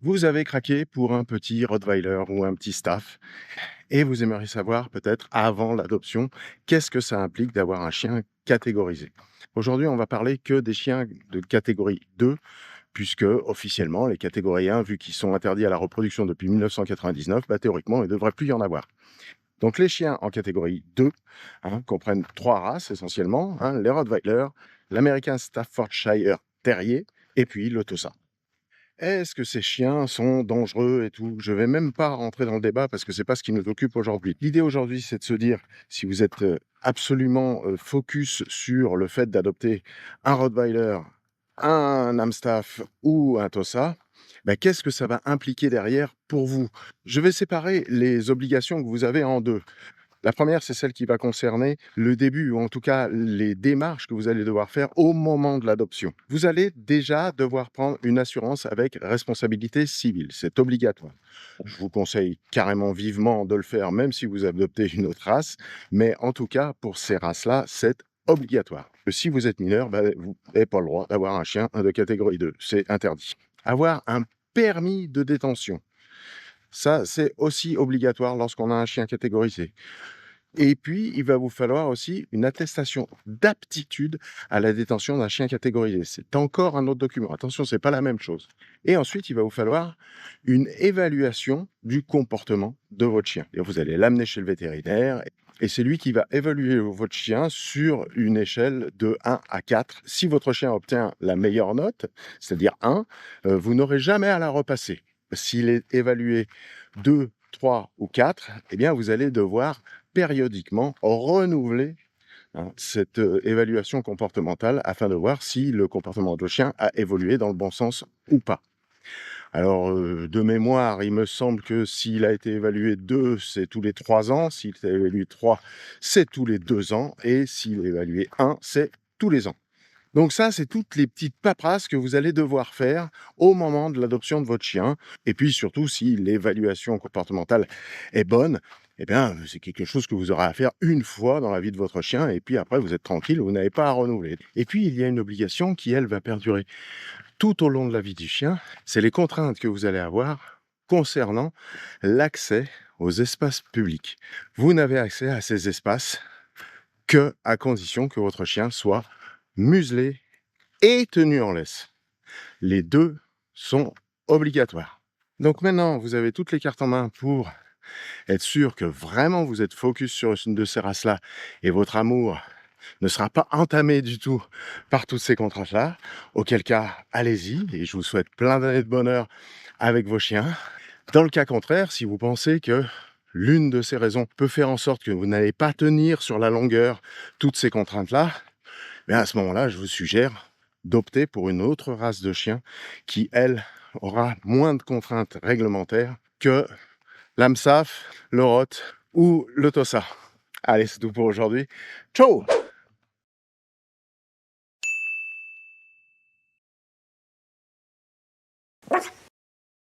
Vous avez craqué pour un petit Rottweiler ou un petit Staff et vous aimeriez savoir peut-être avant l'adoption, qu'est-ce que ça implique d'avoir un chien catégorisé? Aujourd'hui, on va parler que des chiens de catégorie 2 puisque officiellement les catégories 1, vu qu'ils sont interdits à la reproduction depuis 1999, théoriquement, il ne devrait plus y en avoir. Donc les chiens en catégorie 2 comprennent 3 races essentiellement, les Rottweiler, l'American Staffordshire Terrier et puis le Tosa. Est-ce que ces chiens sont dangereux et tout? Je vais même pas rentrer dans le débat parce que c'est pas ce qui nous occupe aujourd'hui. L'idée aujourd'hui, c'est de se dire, si vous êtes absolument focus sur le fait d'adopter un Rottweiler, un Amstaff ou un Tosa, qu'est-ce que ça va impliquer derrière pour vous? Je vais séparer les obligations que vous avez en deux. La première, c'est celle qui va concerner le début, ou en tout cas les démarches que vous allez devoir faire au moment de l'adoption. Vous allez déjà devoir prendre une assurance avec responsabilité civile. C'est obligatoire. Je vous conseille carrément vivement de le faire, même si vous adoptez une autre race. Mais en tout cas, pour ces races-là, c'est obligatoire. Si vous êtes mineur, vous n'avez pas le droit d'avoir un chien de catégorie 2. C'est interdit. Avoir un permis de détention. Ça, c'est aussi obligatoire lorsqu'on a un chien catégorisé. Et puis, il va vous falloir aussi une attestation d'aptitude à la détention d'un chien catégorisé. C'est encore un autre document. Attention, c'est pas la même chose. Et ensuite, il va vous falloir une évaluation du comportement de votre chien. Et vous allez l'amener chez le vétérinaire et c'est lui qui va évaluer votre chien sur une échelle de 1 à 4. Si votre chien obtient la meilleure note, c'est-à-dire 1, vous n'aurez jamais à la repasser. S'il est évalué 2, 3 ou 4, eh bien, vous allez devoir périodiquement renouveler cette évaluation comportementale afin de voir si le comportement de votre chien a évolué dans le bon sens ou pas. Alors, de mémoire, il me semble que s'il a été évalué 2, c'est tous les 3 ans, s'il est évalué 3, c'est tous les 2 ans et s'il est évalué 1, c'est tous les ans. Donc ça, c'est toutes les petites paperasses que vous allez devoir faire au moment de l'adoption de votre chien. Et puis surtout, si l'évaluation comportementale est bonne, eh bien, c'est quelque chose que vous aurez à faire une fois dans la vie de votre chien. Et puis après, vous êtes tranquille, vous n'avez pas à renouveler. Et puis, il y a une obligation qui, elle, va perdurer tout au long de la vie du chien. C'est les contraintes que vous allez avoir concernant l'accès aux espaces publics. Vous n'avez accès à ces espaces que à condition que votre chien soit muselé et tenu en laisse. Les deux sont obligatoires. Donc maintenant, vous avez toutes les cartes en main pour être sûr que vraiment vous êtes focus sur une de ces races-là et votre amour ne sera pas entamé du tout par toutes ces contraintes-là. Auquel cas, allez-y et je vous souhaite plein d'années de bonheur avec vos chiens. Dans le cas contraire, si vous pensez que l'une de ces raisons peut faire en sorte que vous n'allez pas tenir sur la longueur toutes ces contraintes-là, à ce moment-là, je vous suggère d'opter pour une autre race de chien qui, elle, aura moins de contraintes réglementaires que l'Amstaff, le Rott ou le Tosa. Allez, c'est tout pour aujourd'hui. Ciao!